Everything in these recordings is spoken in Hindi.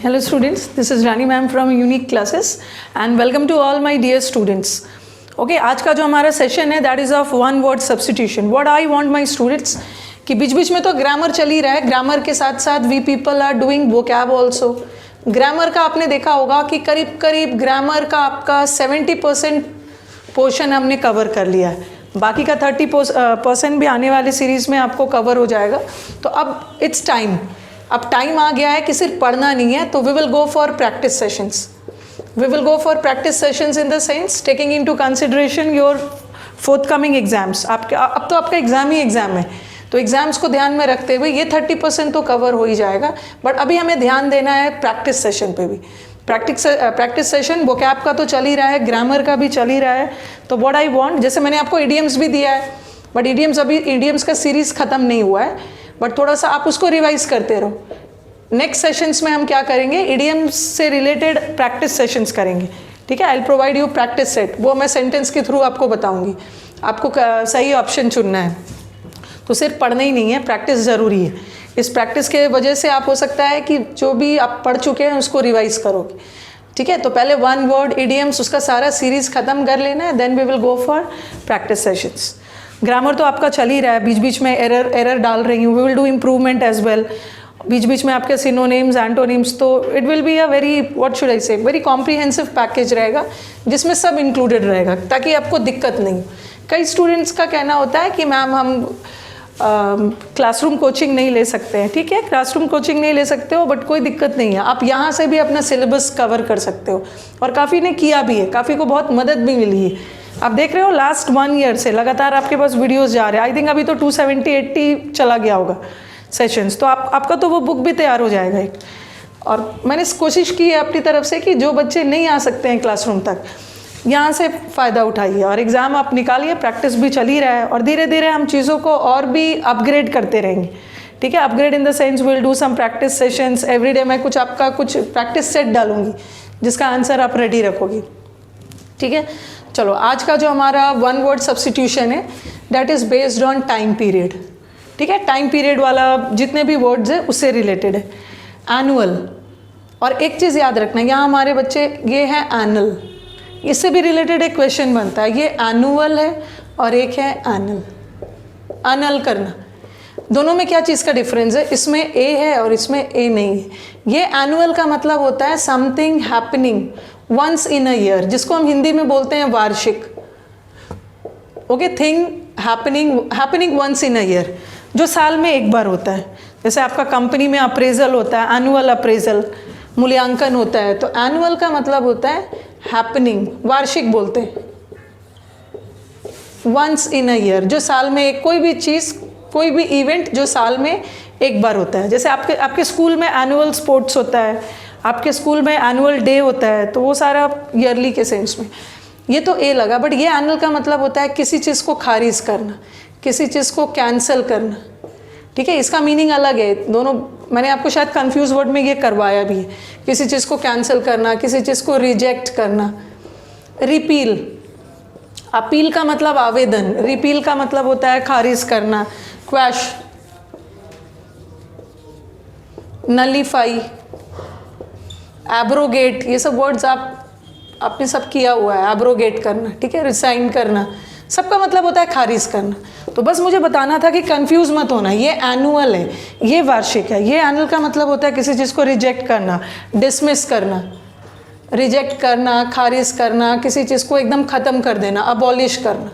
Hello students, this is Rani ma'am from Unique Classes and welcome to all my dear students. Okay, आज का जो हमारा सेशन है that is of one word substitution. What I want my students कि बीच बीच में तो ग्रामर चल ही रहा है, ग्रामर के साथ साथ we people are doing vocab also. Grammar का आपने देखा होगा कि करीब करीब ग्रामर का आपका 70% पोर्शन हमने कवर कर लिया है, बाकी का 30% भी आने वाली सीरीज़ में आपको कवर हो जाएगा. तो अब इट्स टाइम, अब टाइम आ गया है कि सिर्फ पढ़ना नहीं है, तो we will go for practice sessions. We will go for practice sessions in the sense taking into consideration your forthcoming exams. आपके अब तो आपका एग्ज़ाम ही एग्ज़ाम है, तो एग्ज़ाम्स को ध्यान में रखते हुए ये 30% तो कवर हो ही जाएगा, बट अभी हमें ध्यान देना है प्रैक्टिस सेशन पे भी. प्रैक्टिस सेशन वोकैब का तो चल ही रहा है, ग्रामर का भी चल ही रहा है. तो व्हाट आई वांट, जैसे मैंने आपको इडियम्स भी दिया है, बट इडियम्स का सीरीज़ ख़त्म नहीं हुआ है, बट थोड़ा सा आप उसको रिवाइज करते रहो. नेक्स्ट सेशंस में हम क्या करेंगे, इडियम्स से रिलेटेड प्रैक्टिस सेशंस करेंगे. ठीक है, I will provide you practice set, वो मैं सेंटेंस के थ्रू आपको बताऊंगी. आपको सही ऑप्शन चुनना है, तो सिर्फ पढ़ना ही नहीं है, प्रैक्टिस ज़रूरी है. इस प्रैक्टिस के वजह से आप हो सकता है कि जो भी आप पढ़ चुके हैं उसको रिवाइज करोगे. ठीक है, तो पहले वन वर्ड इडियम्स उसका सारा सीरीज़ ख़त्म कर लेना है, then we will go for practice sessions. Grammar तो आपका चल ही रहा है, बीच बीच में एरर डाल रही हूँ, we will do improvement as well. बीच बीच में आपके सिनोनिम्स, एंटोनिम्स, तो it will be a very what should I say very comprehensive package रहेगा, जिसमें सब इंक्लूडेड रहेगा, ताकि आपको दिक्कत नहीं. कई स्टूडेंट्स का कहना होता है कि मैम हम क्लासरूम कोचिंग नहीं ले सकते हैं. ठीक है, क्लासरूम कोचिंग नहीं ले सकते हो, बट कोई दिक्कत नहीं है, आप यहाँ से भी अपना सिलेबस कवर कर सकते हो. और काफ़ी ने किया भी है, काफ़ी को बहुत मदद भी मिली है. आप देख रहे हो लास्ट 1 ईयर से लगातार आपके पास वीडियोस जा रहे हैं. आई थिंक अभी तो 270-80 चला गया होगा सेशंस, तो आपका तो वो बुक भी तैयार हो जाएगा एक. और मैंने कोशिश की है अपनी तरफ से कि जो बच्चे नहीं आ सकते हैं क्लासरूम तक, यहाँ से फ़ायदा उठाइए और एग्ज़ाम आप निकालिए. प्रैक्टिस भी चल ही रहा है और धीरे धीरे हम चीज़ों को और भी अपग्रेड करते रहेंगे. ठीक है, upgrade in the sense will do some practice sessions every day. मैं कुछ प्रैक्टिस सेट डालूंगी जिसका आंसर आप रेडी रखोगे. ठीक है, चलो आज का जो हमारा वन वर्ड सब्स्टिट्यूशन है that is based on time period. ठीक है, टाइम पीरियड वाला जितने भी वर्ड्स है उससे रिलेटेड है. एनुअल, और एक चीज़ याद रखना, यहाँ हमारे बच्चे ये है एनुअल, इससे भी रिलेटेड एक क्वेश्चन बनता है. ये एनुअल है और एक है एनल. एनल करना, दोनों में क्या चीज़ का डिफरेंस है, इसमें ए है और इसमें ए नहीं है. ये एनुअल का मतलब होता है something happening once in a year, जिसको हम हिंदी में बोलते हैं वार्षिक. Okay, thing happening once in a year, जो साल में एक बार होता है. जैसे आपका कंपनी में अप्रेजल होता है, एनुअल अप्रेजल, मूल्यांकन होता है, तो एनुअल का मतलब होता है हैपनिंग, वार्षिक बोलते हैं. वंस इन अ ईयर, जो साल में एक कोई भी चीज़, कोई भी इवेंट जो साल में एक बार होता है. जैसे आपके स्कूल में एनुअल स्पोर्ट्स होता है, आपके स्कूल में एनुअल डे होता है, तो वो सारा ईयरली के सेंस में. ये तो ए लगा, बट ये एनुअल का मतलब होता है किसी चीज़ को खारिज करना, किसी चीज़ को कैंसिल करना. ठीक है, इसका मीनिंग अलग है. दोनों मैंने आपको शायद कंफ्यूज वर्ड में ये करवाया भी है. किसी चीज़ को कैंसिल करना, किसी चीज़ को रिजेक्ट करना. रिपील, अपील का मतलब आवेदन, रिपील का मतलब होता है खारिज करना. क्वैश, नलीफाई, एब्रोगेट, ये सब वर्ड्स आपने सब किया हुआ है. एब्रोगेट करना, ठीक है, रिसाइन करना, सबका मतलब होता है खारिज करना. तो बस मुझे बताना था कि कंफ्यूज मत होना, ये एनुअल है, ये वार्षिक है. ये एनुअल का मतलब होता है किसी चीज़ को रिजेक्ट करना, डिसमिस करना, रिजेक्ट करना, खारिज करना, किसी चीज़ को एकदम ख़त्म कर देना, अबॉलिश करना,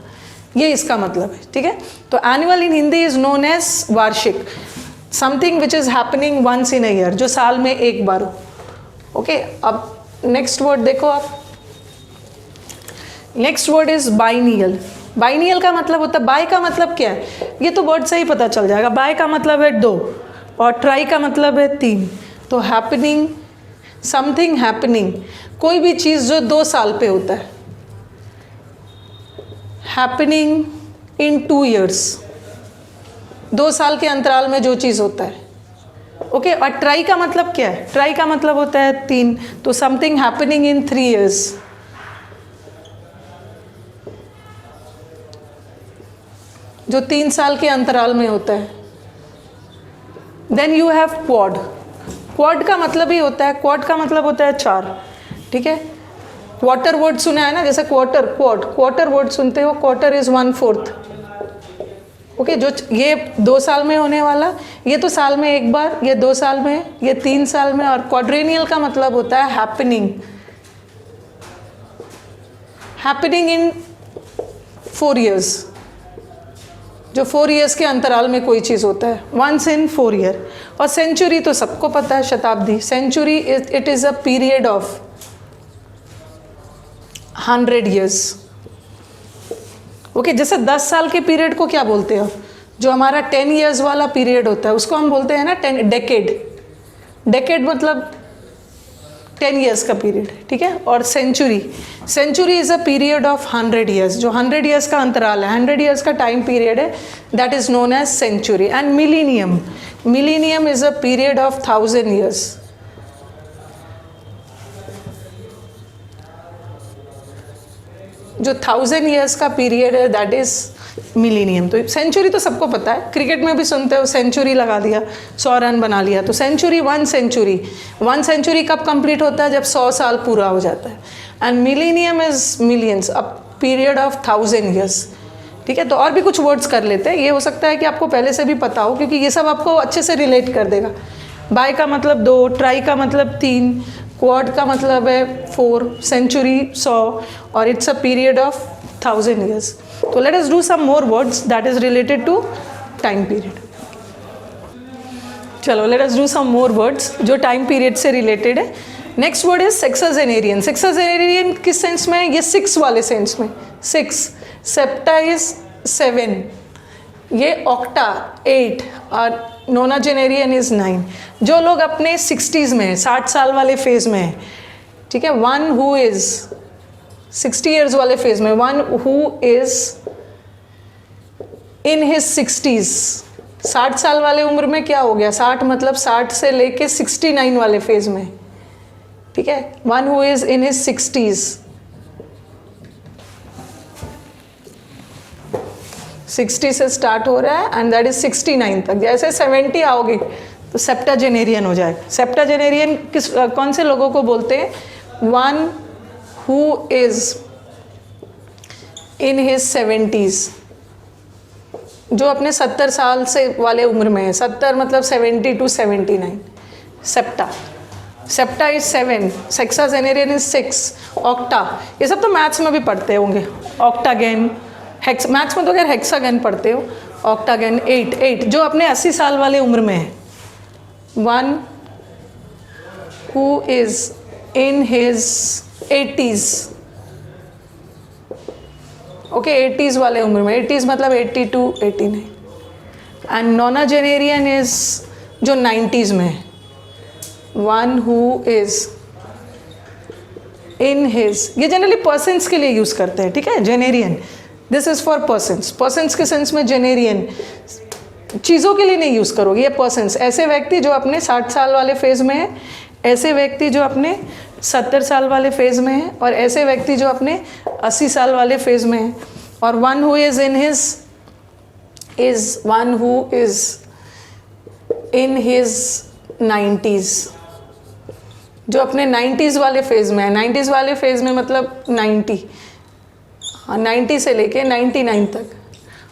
ये इसका मतलब है. ठीक है, तो annual in Hindi is known as varshik, something which is happening once in a year, जो साल में एक बार हो. ओके, अब नेक्स्ट वर्ड देखो आप. Next word is biennial. Biennial का मतलब होता है, बाय का मतलब क्या है, ये तो वर्ड से ही पता चल जाएगा. बाय का मतलब है 2 और ट्राई का मतलब है 3. तो हैपनिंग, समथिंग हैपनिंग, कोई भी चीज़ जो 2 साल पे होता है. हैपनिंग इन 2 years, 2 साल के अंतराल में जो चीज़ होता है. ओके, और ट्राई का मतलब क्या है, ट्राई का मतलब होता है 3. तो समथिंग हैपनिंग इन 3 years, जो 3 साल के अंतराल में होता है. Then you have quad. Quad का मतलब ही होता है, क्वाड का मतलब होता है 4, ठीक है। क्वार्टर वर्ड सुना है ना, जैसे क्वार्टर, क्वार्टर वर्ड सुनते हो, क्वार्टर इज 1/4। ओके, जो ये 2 साल में होने वाला, ये तो साल में एक बार, ये 2 साल में, ये 3 साल में। और क्वाड्रेनियल का मतलब होता है हैपनिंग, हैपनिंग इन 4 years, जो 4 years के अंतराल में कोई चीज़ होता है, वंस इन 4 year। और सेंचुरी तो सबको पता है, शताब्दी, century it is a period of 100 years। Okay, जैसे 10 साल के पीरियड को क्या बोलते हो, जो हमारा 10 years वाला पीरियड होता है उसको हम बोलते हैं ना 10 डेकेड। डेकेड मतलब 10 years का पीरियड, ठीक है। और century, century is a period of 100 years, जो 100 years का अंतराल है, 100 years का टाइम पीरियड है, that is known as century. And millennium, millennium is a period of 1000 years। जो 1000 years का पीरियड है दैट इज़ मिलीनियम। तो सेंचुरी तो सबको पता है, क्रिकेट में भी सुनते हो, सेंचुरी लगा दिया, 100 रन बना लिया, तो सेंचुरी, 1 सेंचुरी। 1 सेंचुरी कब कंप्लीट होता है, जब 100 साल पूरा हो जाता है। And millennium is millions, a period of 1000 years, ठीक है। तो और भी कुछ वर्ड्स कर लेते हैं, ये हो सकता है कि आपको पहले से भी पता हो, क्योंकि ये सब आपको अच्छे से रिलेट कर देगा। बाय का मतलब 2, ट्राई का मतलब 3, क्वाड का मतलब है 4, सेंचुरी 100, और it's a period of 1000 years। तो let us do some more words that is related to time period. चलो let us do some more words जो टाइम पीरियड से रिलेटेड है। Next word is sexagenarian. Sexagenarian किस सेंस में है, ये 6 वाले सेंस में, 6, सेप्टा इज 7, ये ऑक्टा 8, और नोनाजेनेरियन इज 9। जो लोग अपने 60s में हैं, 60 साल वाले फेज में हैं, ठीक है, वन हु इज 60 years वाले फेज में, one who is in his 60s, 60 साल वाले उम्र में क्या हो गया, 60 मतलब 60 से लेके 69 वाले फेज में, ठीक है, one who is in his 60s, 60 से स्टार्ट हो रहा है एंड दैट इज 69 तक। जैसे 70 आओगे तो सेप्टाजेनेरियन हो जाएगा। सेप्टाजेनेरियन किस कौन से लोगों को बोलते हैं, one who is in his 70s, जो अपने 70 साल से वाले उम्र में है, 70 मतलब 70 to 79, septa. Septa is 7, sexagenarian is 6, octa, ये सब तो मैथ्स में भी पढ़ते होंगे, ऑक्टागन, हेक्स, मैथ्स में तो खैर हेक्सागन पढ़ते हो, ऑक्टागन 8, जो अपने 80 साल वाले उम्र में है, one who is in his 80s, okay, 80s वाले उम्र में, 80s मतलब 80 to 89। एंड नोनाजेनेरियन इज जो 90s में है, one who is in his, ये जनरली पर्सन्स के लिए यूज़ करते हैं, ठीक है, genarian, this is for persons. Persons के सेंस में जेनेरियन, चीज़ों के लिए नहीं यूज़ करोगे, ये पर्सन्स, ऐसे व्यक्ति जो अपने 60 साल वाले फेज में है, ऐसे व्यक्ति जो अपने 70 साल वाले फेज में है, और ऐसे व्यक्ति जो अपने 80 साल वाले फेज में है। और one who is in his is one who is in his 90s, जो अपने 90s वाले फेज में है। 90s वाले फेज में मतलब 90, हाँ, 90 से लेके 99 तक,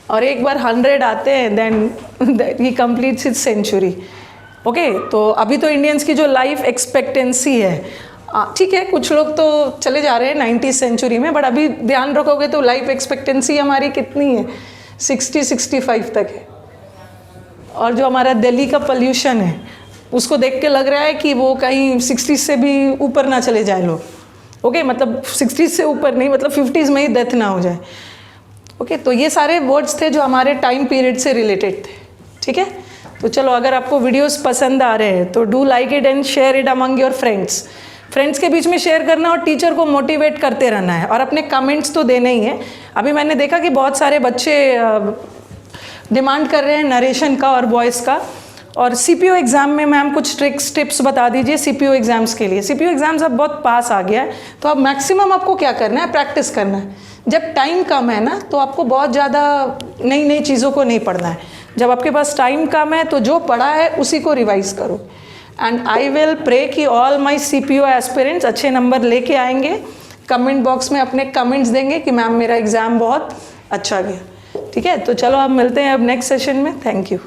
और एक बार 100 आते हैं then he completes his century. Okay, तो अभी तो इंडियंस की जो लाइफ एक्सपेक्टेंसी है, ठीक है, कुछ लोग तो चले जा रहे हैं 90th सेंचुरी में, बट अभी ध्यान रखोगे तो लाइफ एक्सपेक्टेंसी हमारी कितनी है, 60-65 तक है। और जो हमारा दिल्ली का पोल्यूशन है उसको देख के लग रहा है कि वो कहीं 60 से भी ऊपर ना चले जाए लोग, ओके, मतलब 60 से ऊपर नहीं, मतलब 50s में ही डेथ ना हो जाए। ओके, तो ये सारे वर्ड्स थे जो हमारे टाइम पीरियड से रिलेटेड थे, ठीक है। तो चलो, अगर आपको वीडियोस पसंद आ रहे हैं तो do like it and share it among your friends. Friends के बीच में शेयर करना और टीचर को मोटिवेट करते रहना है, और अपने कमेंट्स तो देने ही हैं। अभी मैंने देखा कि बहुत सारे बच्चे डिमांड कर रहे हैं नरेशन का और वॉइस का, और सीपीओ एग्ज़ाम में मैम कुछ ट्रिक्स टिप्स बता दीजिए सीपीओ एग्ज़ाम्स के लिए। सीपीओ एग्ज़ाम्स अब बहुत पास आ गया है, तो अब मैक्सिमम आपको क्या करना है, प्रैक्टिस करना है। जब टाइम कम है ना, तो आपको बहुत ज़्यादा नई नई चीज़ों को नहीं पढ़ना है। जब आपके पास टाइम कम है तो जो पढ़ा है उसी को रिवाइज़ करो। एंड आई विल प्रे कि ऑल माई CPO एस्पिरेंट्स अच्छे नंबर लेके आएंगे, कमेंट बॉक्स में अपने कमेंट्स देंगे कि मैम मेरा एग्ज़ाम बहुत अच्छा गया। ठीक है, तो चलो अब मिलते हैं अब नेक्स्ट सेशन में। Thank you.